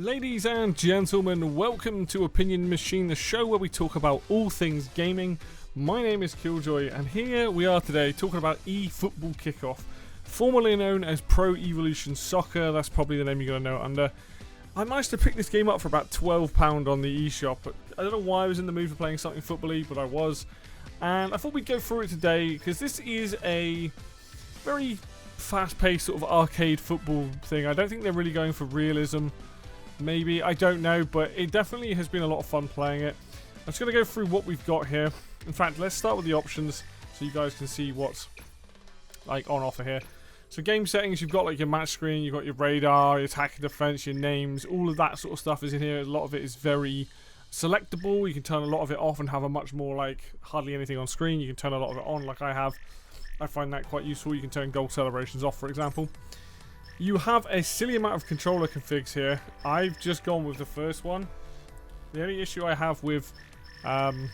Ladies and gentlemen, welcome to Opinion Machine, the show where we talk about all things gaming. My name is Killjoy, and here we are today talking about eFootball Kickoff, formerly known as Pro Evolution Soccer. That's probably the name you're going to know it under. I managed to pick this game up for about £12 on the eShop. I don't know why I was in the mood for playing something football-y, but I was. And I thought we'd go through it today, because this is a very fast-paced sort of arcade football thing. I don't think they're really going for realism. Maybe, I don't know, but it definitely has been a lot of fun playing it. I'm just going to go through what we've got here. In fact, let's start with the options so you guys can see what's like on offer here. So game settings, you've got like your match screen, you've got your radar, your attack and defense, your names, all of that sort of stuff is in here. A lot of it is very selectable. You can turn a lot of it off and have a much more like hardly anything on screen. You can turn a lot of it on like I have. I find that quite useful. You can turn goal celebrations off, for example. You have a silly amount of controller configs here. I've just gone with the first one. The only issue I have with the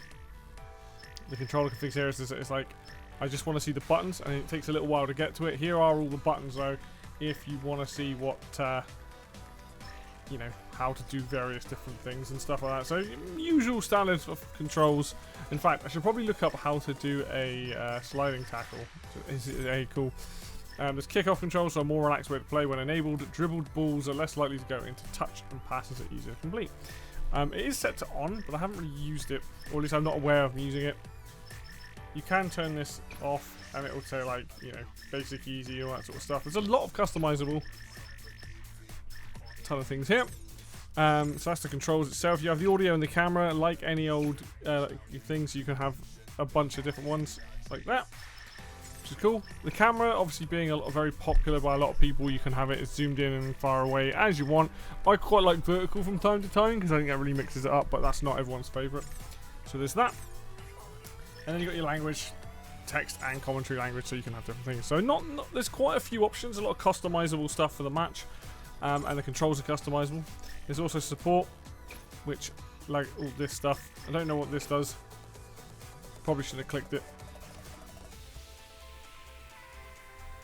controller configs here is it's like I just want to see the buttons, and it takes a little while to get to it. Here are all the buttons though, if you want to see what you know, how to do various different things and stuff like that. So usual standards of controls. In fact, I should probably look up how to do a sliding tackle. Is it cool? There's kickoff controls, so a more relaxed way to play when enabled. Dribbled balls are less likely to go into touch, and passes are easier to complete. It is set to on, but I haven't really used it, or at least I'm not aware of using it. You can turn this off, and it will say like, you know, basic, easy, all that sort of stuff. There's a lot of customizable, ton of things here. So that's the controls itself. You have the audio and the camera, like any old things. You can have a bunch of different ones like that, which is cool. The camera, obviously being very popular by a lot of people, you can have it zoomed in and far away as you want. I quite like vertical from time to time because I think that really mixes it up, but that's not everyone's favourite. So there's that. And then you've got your language, text and commentary language, so you can have different things. So there's quite a few options, a lot of customizable stuff for the match. And the controls are customizable. There's also support, which, like all this stuff, I don't know what this does. Probably should have clicked it.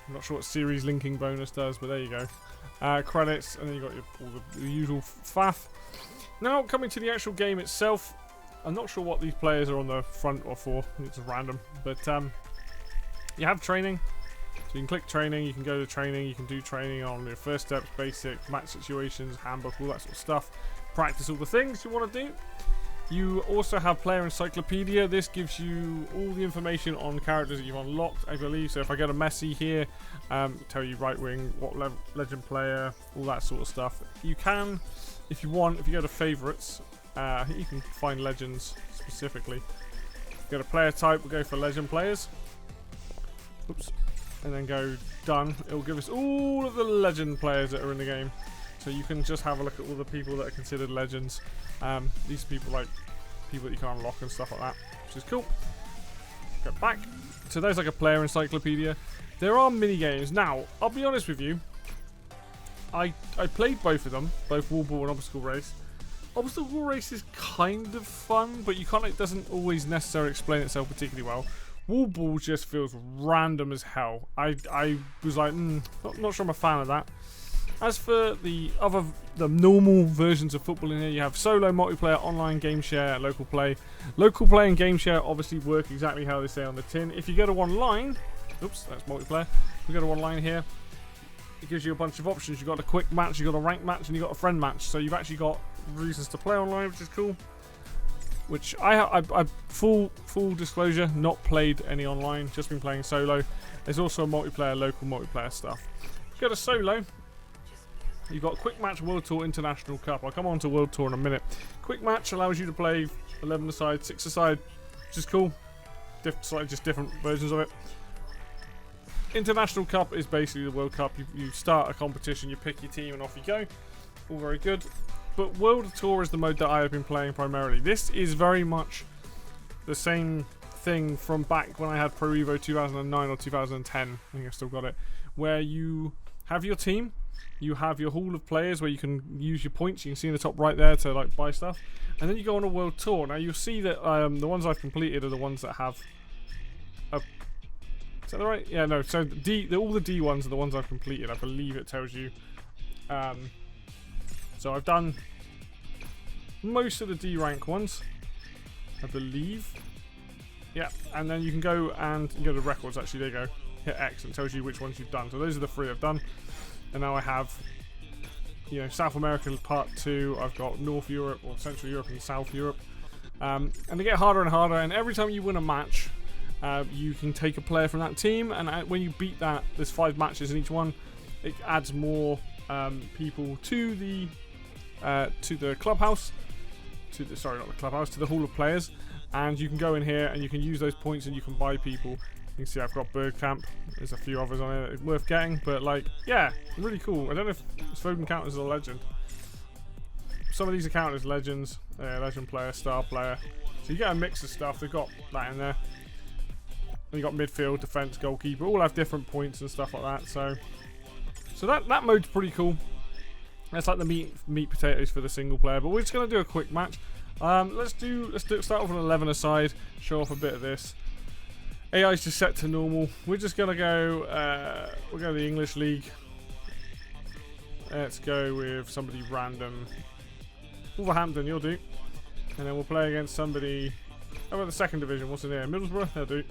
I'm not sure what series linking bonus does, but there you go. Credits, and then you've got all the usual faff. Now, coming to the actual game itself, I'm not sure what these players are on the front or for. It's random. But you have training. So you can click training, you can go to training, you can do training on your first steps, basic, match situations, handbook, all that sort of stuff. Practice all the things you want to do. You also have player encyclopedia. This gives you all the information on characters that you've unlocked, I believe. So if I get a Messi here, tell you right wing, what legend player, all that sort of stuff. You can, if you want, if you go to favorites, you can find legends specifically. Go to player type, we'll go for legend players. Oops. And then go done. It will give us all of the legend players that are in the game. So you can just have a look at all the people that are considered legends. These people like people that you can unlock and stuff like that, which is cool. Go back. So there's like a player encyclopedia. There are mini games. Now, I'll be honest with you. I played both of them, both wall ball and obstacle race. Obstacle race is kind of fun, but you can't. It doesn't always necessarily explain itself particularly well. Wall ball just feels random as hell. I was like, not sure I'm a fan of that. As for the normal versions of football in here, you have solo, multiplayer, online, game share, local play. Local play and game share obviously work exactly how they say on the tin. If you go to online, oops, that's multiplayer. If you go to online here, it gives you a bunch of options. You've got a quick match, you've got a ranked match, and you've got a friend match. So you've actually got reasons to play online, which is cool. Which I full disclosure, not played any online, just been playing solo. There's also a multiplayer, local multiplayer stuff. If you go to solo, you've got Quick Match World Tour International Cup. I'll come on to World Tour in a minute. Quick Match allows you to play 11 aside, 6 aside, which is cool. Slightly just different versions of it. International Cup is basically the World Cup. You start a competition, you pick your team, and off you go. All very good. But World Tour is the mode that I have been playing primarily. This is very much the same thing from back when I had Pro Evo 2009 or 2010. I think I still got it. Where you have your team, you have your hall of players where you can use your points. You can see in the top right there to like buy stuff. And then you go on a World Tour. Now you'll see that the ones I've completed are the ones that have a... Is that right? Yeah, no. So all the D ones are the ones I've completed. I believe it tells you... So I've done most of the D rank ones, I believe. Yeah, and then you can go and you go to records. Actually, there you go. Hit X and it tells you which ones you've done. So those are the 3 I've done, and now I have, you know, South America Part 2. I've got North Europe or Central Europe and South Europe, and they get harder and harder. And every time you win a match, you can take a player from that team, and when you beat that, there's 5 matches in each one. It adds more people to the clubhouse, to the hall of players. And you can go in here and you can use those points and you can buy people. You can see I've got Bird Camp. There's a few others on it. It's worth getting, but like, yeah, really cool. I don't know if Foden counts as a legend. Some of these are counted as legends. Legend player, star player. So you get a mix of stuff. They've got that in there. And you got midfield, defense, goalkeeper. All have different points and stuff like that. So that mode's pretty cool. That's like the meat potatoes for the single player. But we're just gonna do a quick match. Let's start off on 11 aside, show off a bit of this. AI's just set to normal. We're just gonna go. We'll go to the English League. Let's go with somebody random. Wolverhampton, you'll do. And then we'll play against somebody. How about the 2nd division? What's in there? Middlesbrough, they'll do.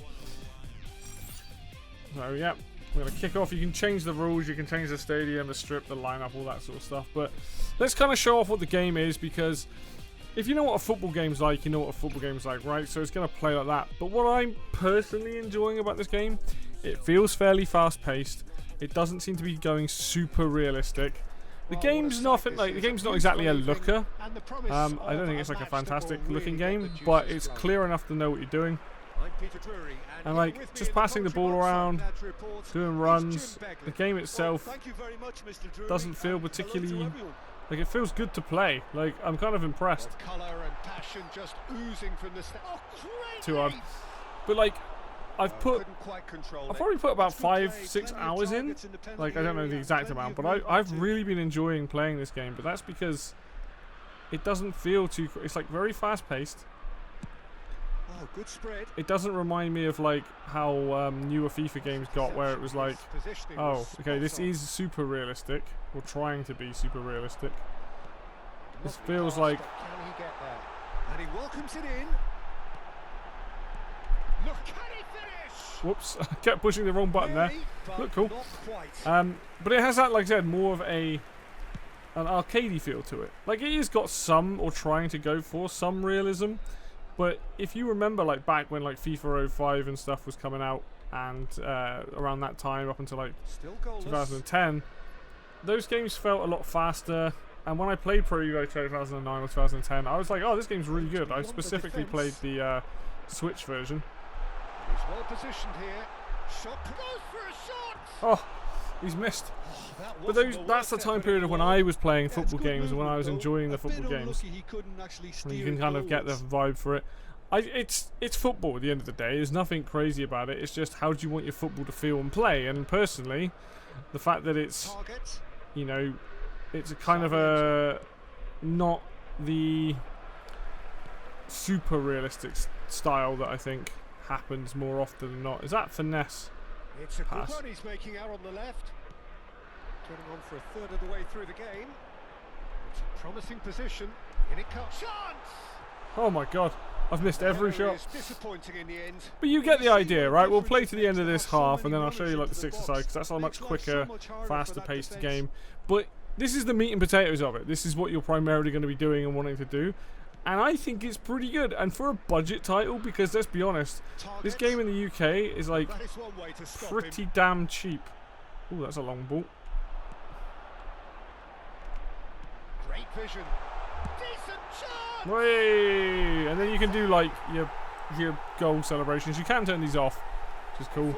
So yeah, we're gonna kick off. You can change the rules. You can change the stadium, the strip, the lineup, all that sort of stuff. But let's kind of show off what the game is, because if you know what a football game's like, you know what a football game's like, right? So it's going to play like that. But what I'm personally enjoying about this game, it feels fairly fast-paced. It doesn't seem to be going super realistic. The game's nothing like, the game's not exactly a looker. I don't think it's like a fantastic looking game, but it's clear enough to know what you're doing. And like just passing the ball around, doing runs. The game itself doesn't feel particularly. Like, it feels good to play. Like, I'm kind of impressed. Too hard. But like, I've probably put about 5-6 hours in. Like, I don't know the exact amount, but I've really been enjoying playing this game. But that's because it doesn't feel too. It's like very fast paced. Oh, good spread. It doesn't remind me of like how newer FIFA games got, where it was like, oh, okay, this is super realistic, or trying to be super realistic. This feels like. Can he get there? And he welcomes it in. Look, can he finish? Whoops! I kept pushing the wrong button there. Look cool. But it has that, like I said, more of an arcadey feel to it. Like, it has got some, or trying to go for some realism. But if you remember, like back when like FIFA 05 and stuff was coming out, and around that time up until like 2010, those games felt a lot faster. And when I played Pro Evo 2009 or 2010, I was like, oh, this game's really good. I specifically played the Switch version. He's well positioned here. Shot goes for a shot. Oh, he's missed. But that's the time period of when I was playing football games and when I was enjoying the football games. And you can kind of get the vibe for it. It's football at the end of the day. There's nothing crazy about it. It's just how do you want your football to feel and play. And personally, the fact that it's, you know, it's a kind of a not the super realistic style that I think happens more often than not. Is that finesse? It's a good one he's making out on the left. Getting on for a third of the way through the game. It's a promising position. In it comes. Chance! Oh my god. I've missed every shot. Disappointing in the end. But you get the idea, right? We'll play to the end of this half and then I'll show you like the 6 aside, because that's a much quicker, faster paced game. But this is the meat and potatoes of it. This is what you're primarily going to be doing and wanting to do. And I think it's pretty good. And for a budget title, because let's be honest, this game in the UK is like pretty damn cheap. Ooh, that's a long ball. Great vision. Decent chance. Way! And then you can do like your goal celebrations. You can turn these off, which is cool.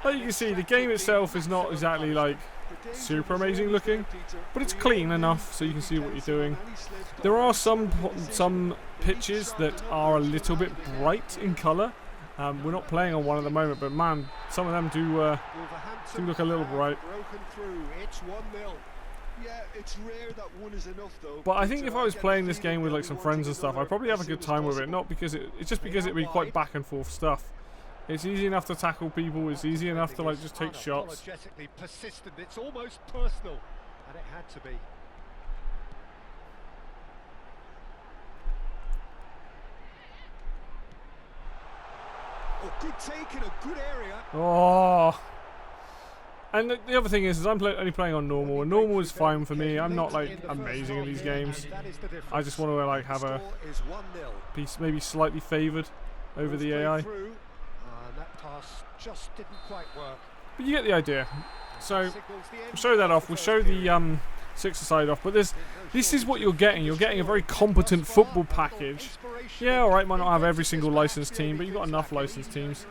But you can see the game itself is not exactly like super amazing looking, but it's clean enough so you can see what you're doing. There are some pitches that are a little bit bright in colour. We're not playing on one at the moment, but man, some of them do look a little bright. But I think if I was playing this game with like some friends and stuff, I'd probably have a good time with it. Not because it's just because it'd be quite back and forth stuff. It's easy enough to tackle people. It's easy enough to like just take shots. Persistent. It's almost personal, and it had to be. Good take in a good area. Oh. And the other thing is I'm only playing on normal, and normal is fine for me. I'm not like amazing at these games. I just want to like have a piece, maybe slightly favoured over the AI. That pass just didn't quite work. But you get the idea. So we'll show that off. We'll show the six-a-side off. But this is what you're getting. You're getting a very competent football package. Yeah, all right, might not have every single licensed team, but you've got enough licensed teams.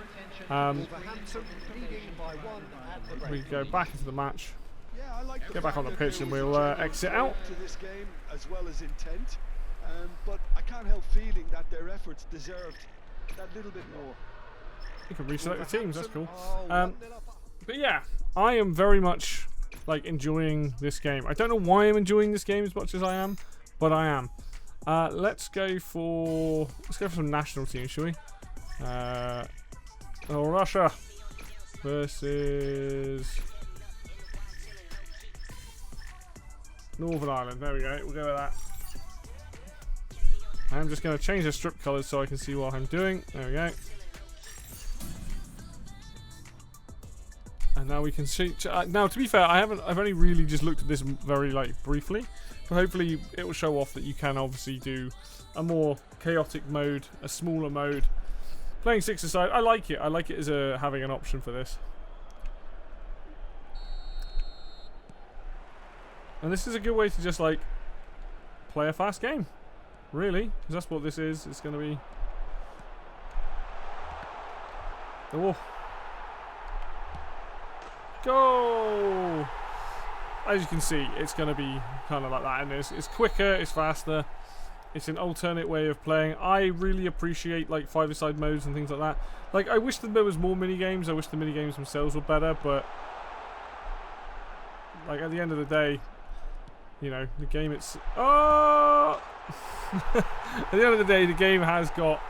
We go back into the match. Get back on the pitch and we'll exit out. But I can't help feeling that their efforts deserved that little bit more. You can reselect the teams, that's cool. But yeah, I am very much like enjoying this game. I don't know why I'm enjoying this game as much as I am, but I am. Let's go for some national teams, shall we? Russia versus Northern Ireland. There we go. We'll go with that. I'm just going to change the strip colours so I can see what I'm doing. There we go. And now we can see. Now, to be fair, I've only really just looked at this very like briefly, but hopefully it will show off that you can obviously do a more chaotic mode, a smaller mode. Playing six-a-side, I like it. I like it as having an option for this. And this is a good way to just like play a fast game, really, because that's what this is. It's going to be. Oh. Go! As you can see, it's going to be kind of like that, and it's quicker, it's faster, it's an alternate way of playing. I really appreciate like five-a-side modes and things like that. Like, I wish that there was more mini games. I wish the mini games themselves were better, but like at the end of the day, you know, the game it's at the end of the day, the game has got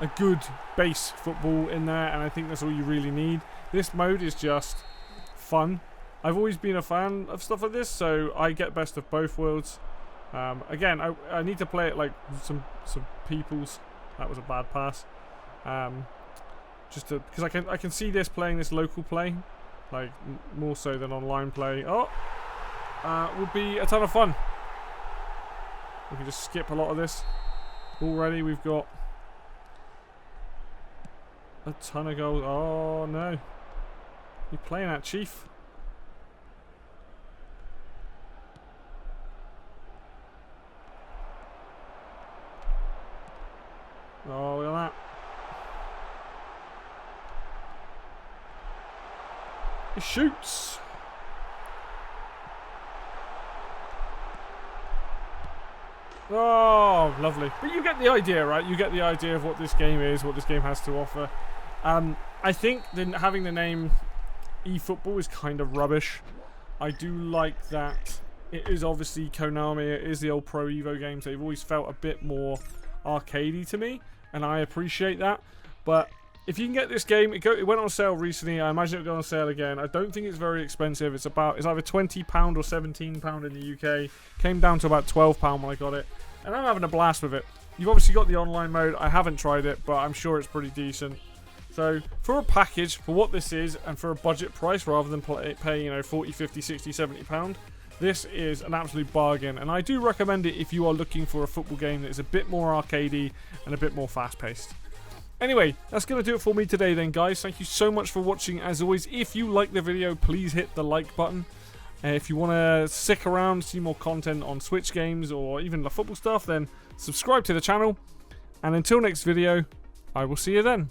a good base football in there, and I think that's all you really need. This mode is just fun. I've always been a fan of stuff like this, so I get best of both worlds. Again, I need to play it like some people's. That was a bad pass. Just because I can see this playing this local play, like more so than online play. Oh, would be a ton of fun. We can just skip a lot of this. Already we've got a ton of goals. Oh no. You're playing that, Chief. Oh, look at that. He shoots. Oh, lovely. But you get the idea, right? You get the idea of what this game is, what this game has to offer. I think having the name eFootball is kind of rubbish. I do like that it is obviously Konami, it is the old Pro Evo games. They've always felt a bit more arcadey to me, and I appreciate that. But if you can get this game, it went on sale recently. I imagine it'll go on sale again. I don't think it's very expensive. It's either £20 or £17 in the UK. Came down to about £12 when I got it, and I'm having a blast with it. You've obviously got the online mode. I haven't tried it, but I'm sure it's pretty decent. So for a package, for what this is, and for a budget price rather than paying, you know, 40, 50, 60, 70 pound, this is an absolute bargain. And I do recommend it if you are looking for a football game that is a bit more arcadey and a bit more fast-paced. Anyway, that's going to do it for me today then, guys. Thank you so much for watching. As always, if you like the video, please hit the like button. If you want to stick around, see more content on Switch games or even the football stuff, then subscribe to the channel. And until next video, I will see you then.